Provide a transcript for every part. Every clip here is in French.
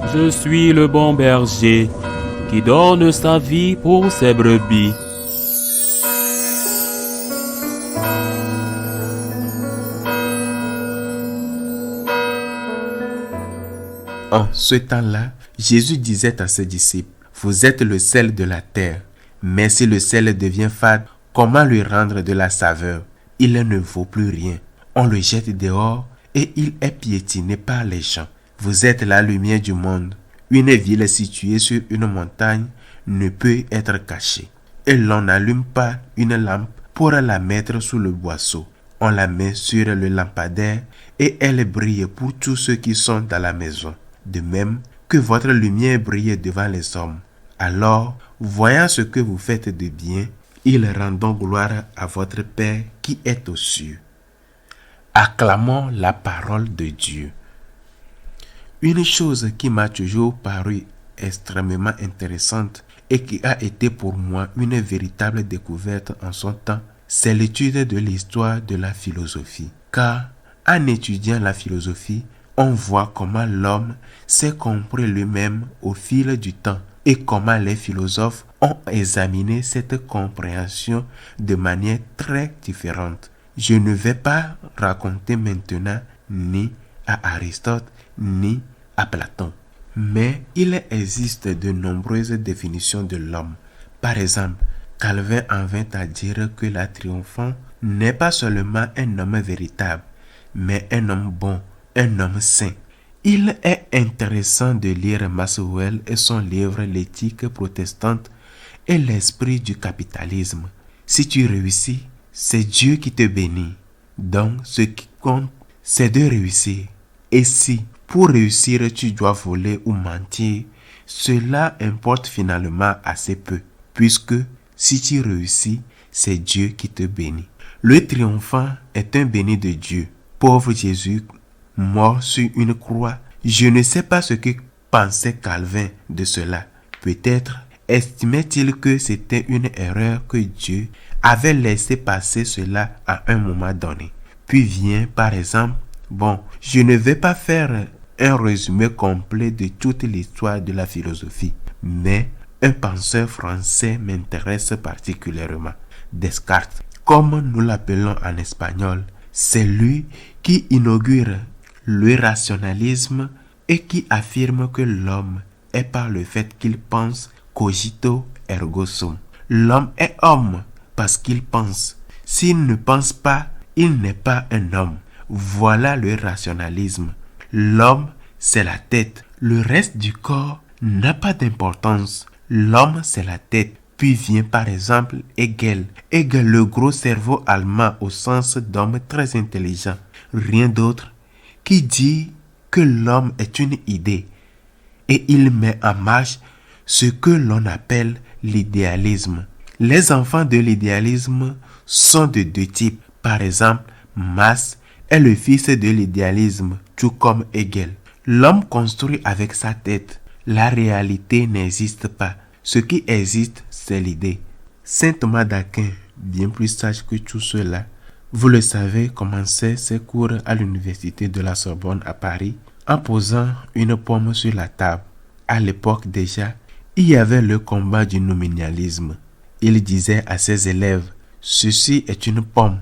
Je suis le bon berger qui donne sa vie pour ses brebis. En ce temps-là, Jésus disait à ses disciples, « Vous êtes le sel de la terre, mais si le sel devient fade, comment lui rendre de la saveur? Il ne vaut plus rien. On le jette dehors et il est piétiné par les gens. Vous êtes la lumière du monde. Une ville située sur une montagne ne peut être cachée. Et l'on n'allume pas une lampe pour la mettre sous le boisseau. On la met sur le lampadaire et elle brille pour tous ceux qui sont dans la maison. De même que votre lumière brille devant les hommes. Alors, voyant ce que vous faites de bien, ils rendront gloire à votre Père qui est aux cieux. » Acclamons la parole de Dieu. Une chose qui m'a toujours paru extrêmement intéressante et qui a été pour moi une véritable découverte en son temps, c'est l'étude de l'histoire de la philosophie. Car en étudiant la philosophie, on voit comment l'homme s'est compris lui-même au fil du temps et comment les philosophes ont examiné cette compréhension de manière très différente. Je ne vais pas raconter maintenant ni à Aristote ni à Platon, mais il existe de nombreuses définitions de l'homme. Par exemple, Calvin en vint à dire que la triomphant n'est pas seulement un homme véritable, mais un homme bon, un homme saint. Il est intéressant de lire Maxwell et son livre L'éthique protestante et l'esprit du capitalisme. Si tu réussis, c'est Dieu qui te bénit. Donc, ce qui compte, c'est de réussir. Et si, pour réussir, tu dois voler ou mentir, cela importe finalement assez peu, puisque si tu réussis, c'est Dieu qui te bénit. Le triomphant est un béni de Dieu. Pauvre Jésus, mort sur une croix, je ne sais pas ce que pensait Calvin de cela. Peut-être estimait-il que c'était une erreur que Dieu avait laissé passer cela à un moment donné. Puis vient par exemple, je ne vais pas faire un résumé complet de toute l'histoire de la philosophie, mais un penseur français m'intéresse particulièrement, Descartes, comme nous l'appelons en espagnol. C'est lui qui inaugure le rationalisme et qui affirme que l'homme est par le fait qu'il pense cogito ergo sum. L'homme est homme parce qu'il pense. S'il ne pense pas, il n'est pas un homme. Voilà le rationalisme. L'homme, c'est la tête. Le reste du corps n'a pas d'importance. L'homme, c'est la tête. Puis vient par exemple Hegel. Hegel, le gros cerveau allemand au sens d'homme très intelligent. Rien d'autre, qui dit que l'homme est une idée. Et il met en marche ce que l'on appelle l'idéalisme. Les enfants de l'idéalisme sont de deux types. Par exemple, Marx est le fils de l'idéalisme, tout comme Hegel. L'homme construit avec sa tête. La réalité n'existe pas. Ce qui existe, c'est l'idée. Saint Thomas d'Aquin, bien plus sage que tout cela, vous le savez, commençait ses cours à l'université de la Sorbonne à Paris en posant une pomme sur la table. À l'époque déjà, il y avait le combat du nominalisme. Il disait à ses élèves, « Ceci est une pomme. »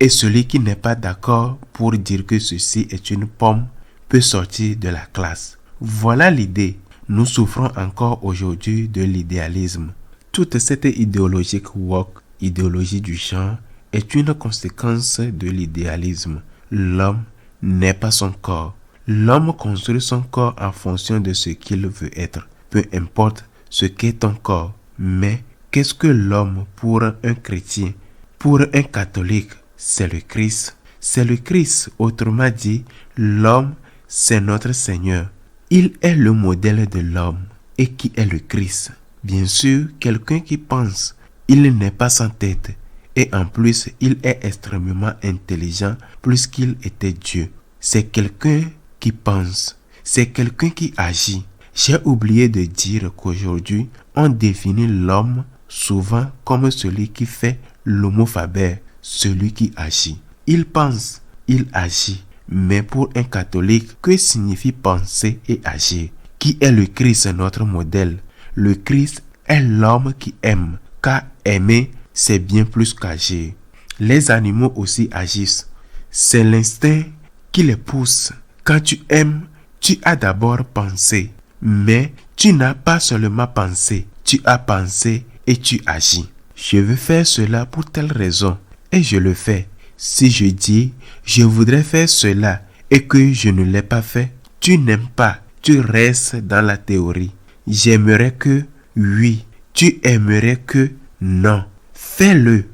Et celui qui n'est pas d'accord pour dire que ceci est une pomme peut sortir de la classe. Voilà l'idée. Nous souffrons encore aujourd'hui de l'idéalisme. Toute cette idéologie woke, idéologie du genre, est une conséquence de l'idéalisme. L'homme n'est pas son corps. L'homme construit son corps en fonction de ce qu'il veut être. Peu importe ce qu'est ton corps. Mais qu'est-ce que l'homme pour un chrétien? Pour un catholique, c'est le Christ. C'est le Christ. Autrement dit, l'homme, c'est notre Seigneur. Il est le modèle de l'homme. Et qui est le Christ? Bien sûr, quelqu'un qui pense. Il n'est pas sans tête. Et en plus, il est extrêmement intelligent plus qu'il était Dieu. C'est quelqu'un qui pense. C'est quelqu'un qui agit. J'ai oublié de dire qu'aujourd'hui, on définit l'homme souvent comme celui qui fait l'homo faber, celui qui agit. Il pense, il agit. Mais pour un catholique, que signifie penser et agir? Qui est le Christ, notre modèle? Le Christ est l'homme qui aime, car aimer, c'est bien plus qu'agir. Les animaux aussi agissent. C'est l'instinct qui les pousse. Quand tu aimes, tu as d'abord pensé. Mais tu n'as pas seulement pensé, tu as pensé et tu agis. Je veux faire cela pour telle raison et je le fais. Si je dis, je voudrais faire cela et que je ne l'ai pas fait, tu n'aimes pas, tu restes dans la théorie. J'aimerais que, oui, tu aimerais que, non. Fais-le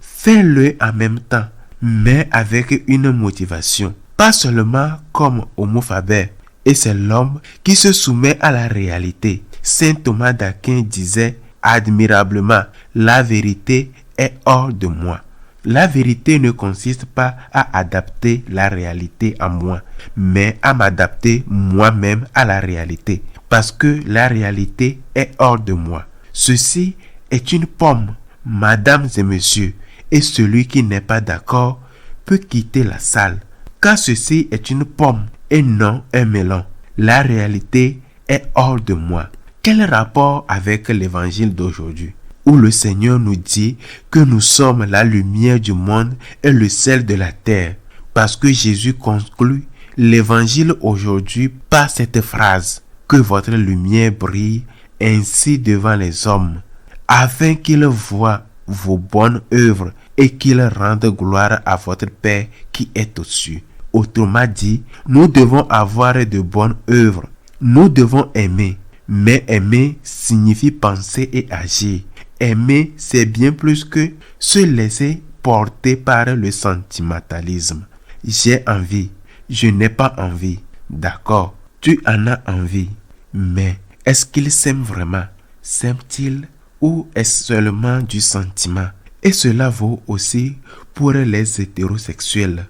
en même temps, mais avec une motivation. Pas seulement comme Homo faber. Et c'est l'homme qui se soumet à la réalité. Saint Thomas d'Aquin disait admirablement, la vérité est hors de moi. La vérité ne consiste pas à adapter la réalité à moi, mais à m'adapter moi-même à la réalité, parce que la réalité est hors de moi. Ceci est une pomme, mesdames et messieurs, et celui qui n'est pas d'accord peut quitter la salle, car ceci est une pomme et non un melon. La réalité est hors de moi. Quel rapport avec l'évangile d'aujourd'hui, où le Seigneur nous dit que nous sommes la lumière du monde et le sel de la terre, parce que Jésus conclut l'évangile aujourd'hui par cette phrase, que votre lumière brille ainsi devant les hommes, afin qu'ils voient vos bonnes œuvres et qu'ils rendent gloire à votre Père qui est au-dessus. Autrement dit, nous devons avoir de bonnes œuvres. Nous devons aimer. Mais aimer signifie penser et agir. Aimer, c'est bien plus que se laisser porter par le sentimentalisme. J'ai envie. Je n'ai pas envie. D'accord, tu en as envie. Mais est-ce qu'il s'aime vraiment? S'aime-t-il ou est-ce seulement du sentiment? Et cela vaut aussi pour les hétérosexuels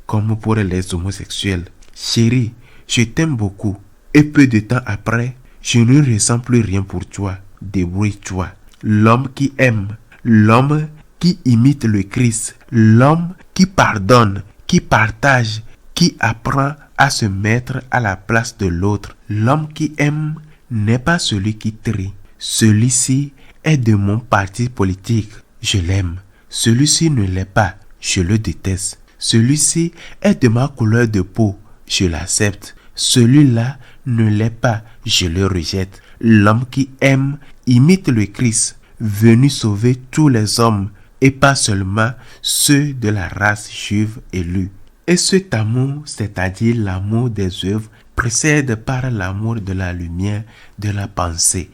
comme pour les homosexuels. Chérie, je t'aime beaucoup. Et peu de temps après, je ne ressens plus rien pour toi. Débrouille-toi. L'homme qui aime, l'homme qui imite le Christ, l'homme qui pardonne, qui partage, qui apprend à se mettre à la place de l'autre. L'homme qui aime n'est pas celui qui trie. Celui-ci est de mon parti politique. Je l'aime. Celui-ci ne l'est pas. Je le déteste. Celui-ci est de ma couleur de peau. Je l'accepte. Celui-là ne l'est pas. Je le rejette. L'homme qui aime imite le Christ, venu sauver tous les hommes et pas seulement ceux de la race juive élue. Et cet amour, c'est-à-dire l'amour des œuvres, précède par l'amour de la lumière, de la pensée,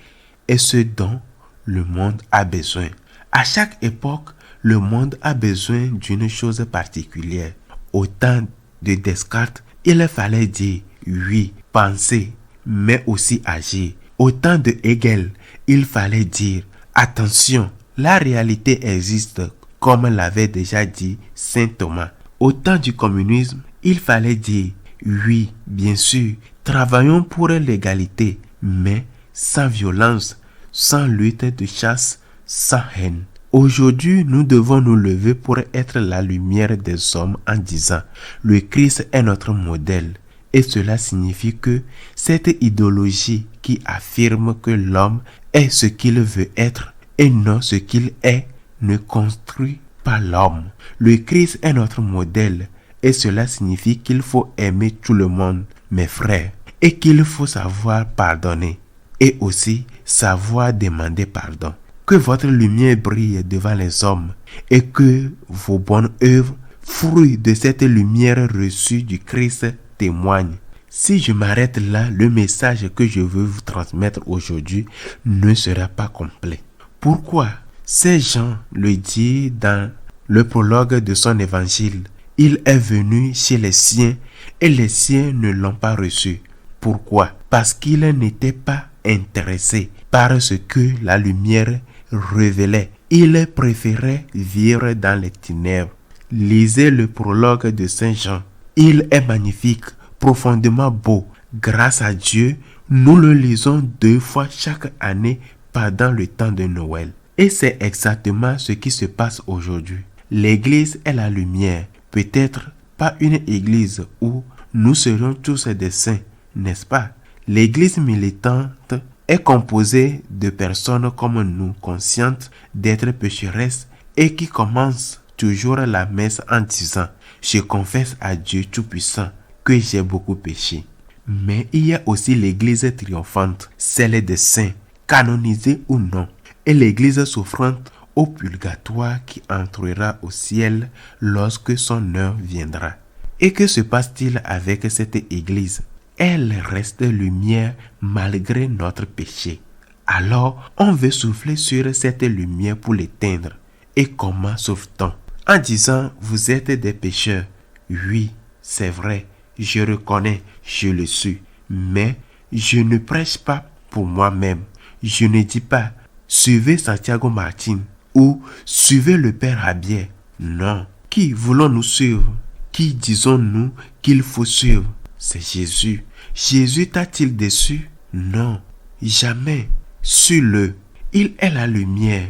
et ce dont le monde a besoin. À chaque époque, le monde a besoin d'une chose particulière. Au temps de Descartes, il fallait dire oui, penser, mais aussi agir. Au temps de Hegel, il fallait dire attention, la réalité existe, comme l'avait déjà dit saint Thomas. Au temps du communisme, il fallait dire oui, bien sûr, travaillons pour l'égalité, mais sans violence, sans lutte de chasse, sans haine. Aujourd'hui, nous devons nous lever pour être la lumière des hommes en disant « Le Christ est notre modèle ». Et cela signifie que cette idéologie qui affirme que l'homme est ce qu'il veut être et non ce qu'il est ne construit pas l'homme. Le Christ est notre modèle et cela signifie qu'il faut aimer tout le monde, mes frères, et qu'il faut savoir pardonner et aussi savoir demander pardon. Que votre lumière brille devant les hommes et que vos bonnes œuvres, fruits de cette lumière reçue du Christ, témoignent. Si je m'arrête là, le message que je veux vous transmettre aujourd'hui ne sera pas complet. Pourquoi? Saint Jean le dit dans le prologue de son évangile. Il est venu chez les siens et les siens ne l'ont pas reçu. Pourquoi? Parce qu'il n'était pas intéressé par ce que la lumière révélait. Il préférait vivre dans les ténèbres. Lisez le prologue de Saint Jean. Il est magnifique, profondément beau. Grâce à Dieu, nous le lisons 2 fois chaque année pendant le temps de Noël. Et c'est exactement ce qui se passe aujourd'hui. L'église est la lumière. Peut-être pas une église où nous serons tous des saints, n'est-ce pas? L'Église militante est composée de personnes comme nous, conscientes d'être pécheresses et qui commencent toujours la messe en disant « Je confesse à Dieu Tout-Puissant que j'ai beaucoup péché ». Mais il y a aussi l'Église triomphante, celle des saints, canonisés ou non, et l'Église souffrante au purgatoire qui entrera au ciel lorsque son heure viendra. Et que se passe-t-il avec cette Église? Elle reste lumière malgré notre péché. Alors, on veut souffler sur cette lumière pour l'éteindre. Et comment sauve-t-on? En disant, vous êtes des pécheurs. Oui, c'est vrai, je reconnais, je le suis. Mais je ne prêche pas pour moi-même. Je ne dis pas, suivez Santiago Martin ou suivez le Père Abier. Non. Qui voulons-nous suivre? Qui disons-nous qu'il faut suivre? C'est Jésus. Jésus t'a-t-il déçu? Non, jamais. Suis-le. Il est la lumière.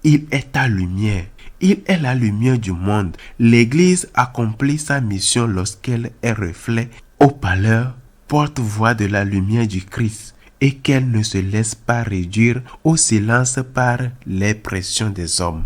Il est ta lumière. Il est la lumière du monde. L'Église accomplit sa mission lorsqu'elle est reflet, haut-parleur, porte-voix de la lumière du Christ et qu'elle ne se laisse pas réduire au silence par les pressions des hommes.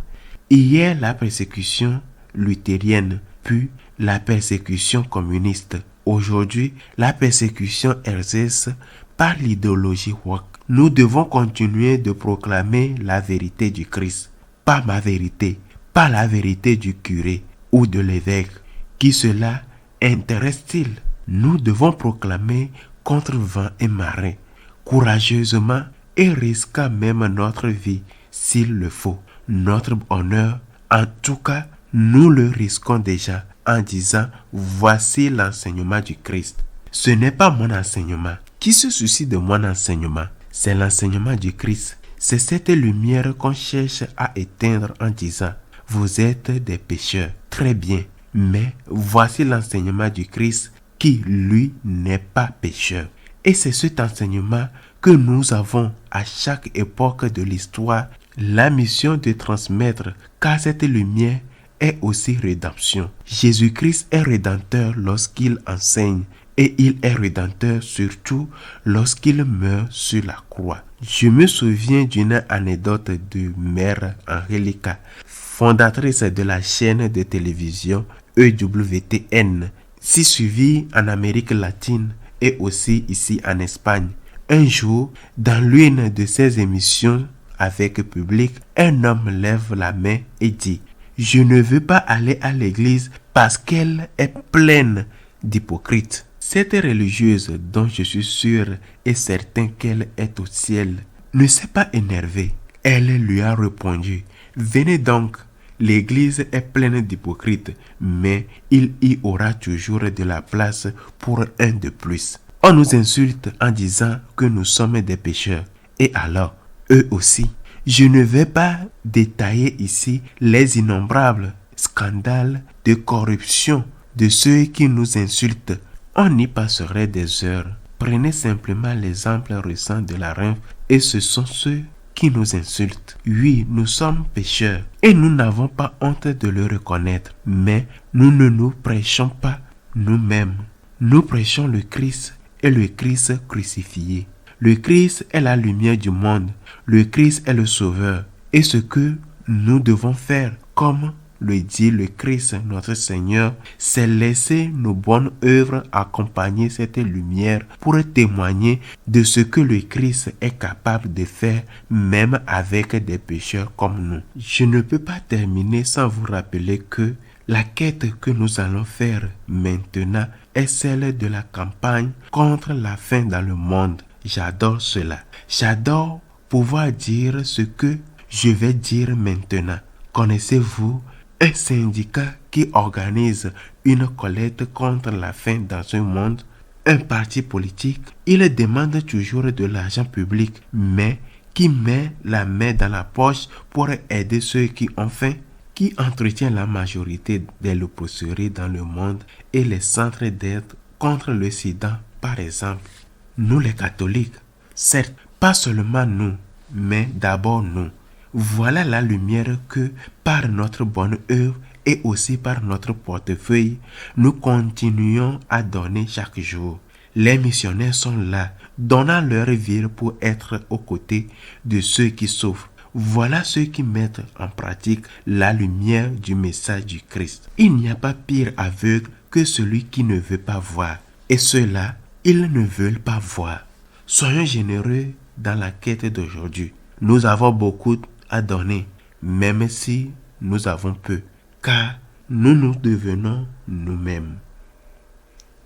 Hier, la persécution luthérienne, puis la persécution communiste. Aujourd'hui, la persécution exercée par l'idéologie woke. Nous devons continuer de proclamer la vérité du Christ. Pas ma vérité, pas la vérité du curé ou de l'évêque. Qui cela intéresse-t-il? Nous devons proclamer contre vent et marée, courageusement et risquant même notre vie s'il le faut. Notre honneur, en tout cas, nous le risquons déjà en disant « Voici l'enseignement du Christ ». Ce n'est pas mon enseignement. Qui se soucie de mon enseignement? C'est l'enseignement du Christ. C'est cette lumière qu'on cherche à éteindre en disant « Vous êtes des pécheurs ». Très bien, mais voici l'enseignement du Christ qui, lui, n'est pas pécheur. Et c'est cet enseignement que nous avons à chaque époque de l'histoire la mission de transmettre, car cette lumière est aussi rédemption. Jésus-Christ est rédempteur lorsqu'il enseigne et il est rédempteur surtout lorsqu'il meurt sur la croix. Je me souviens d'une anecdote de Mère Angélica, fondatrice de la chaîne de télévision EWTN, si suivie en Amérique latine et aussi ici en Espagne. Un jour, dans l'une de ses émissions avec public, un homme lève la main et dit « Je ne veux pas aller à l'église parce qu'elle est pleine d'hypocrites. » Cette religieuse, dont je suis sûr et certain qu'elle est au ciel, ne s'est pas énervée. Elle lui a répondu « Venez donc, l'église est pleine d'hypocrites, mais il y aura toujours de la place pour un de plus. » On nous insulte en disant que nous sommes des pécheurs. Et alors, eux aussi. Je ne vais pas détailler ici les innombrables scandales de corruption de ceux qui nous insultent. On y passerait des heures. Prenez simplement l'exemple récent de la Reims et ce sont ceux qui nous insultent. Oui, nous sommes pécheurs et nous n'avons pas honte de le reconnaître, mais nous ne nous prêchons pas nous-mêmes. Nous prêchons le Christ et le Christ crucifié. Le Christ est la lumière du monde. Le Christ est le Sauveur. Et ce que nous devons faire, comme le dit le Christ, notre Seigneur, c'est laisser nos bonnes œuvres accompagner cette lumière pour témoigner de ce que le Christ est capable de faire, même avec des pécheurs comme nous. Je ne peux pas terminer sans vous rappeler que la quête que nous allons faire maintenant est celle de la campagne contre la faim dans le monde. J'adore cela. J'adore pouvoir dire ce que je vais dire maintenant. Connaissez-vous un syndicat qui organise une collecte contre la faim dans ce monde? Un parti politique, il demande toujours de l'argent public, mais qui met la main dans la poche pour aider ceux qui ont faim? Qui entretient la majorité des léproseries dans le monde et les centres d'aide contre le sida, par exemple? Nous les catholiques, certes, pas seulement nous, mais d'abord nous. Voilà la lumière que, par notre bonne œuvre et aussi par notre portefeuille, nous continuons à donner chaque jour. Les missionnaires sont là, donnant leur vie pour être aux côtés de ceux qui souffrent. Voilà ceux qui mettent en pratique la lumière du message du Christ. Il n'y a pas pire aveugle que celui qui ne veut pas voir. Et ceux-là, ils ne veulent pas voir. Soyons généreux dans la quête d'aujourd'hui. Nous avons beaucoup à donner, même si nous avons peu, car nous nous devenons nous-mêmes.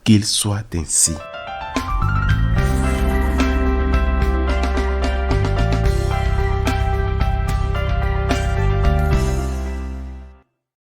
Qu'il soit ainsi.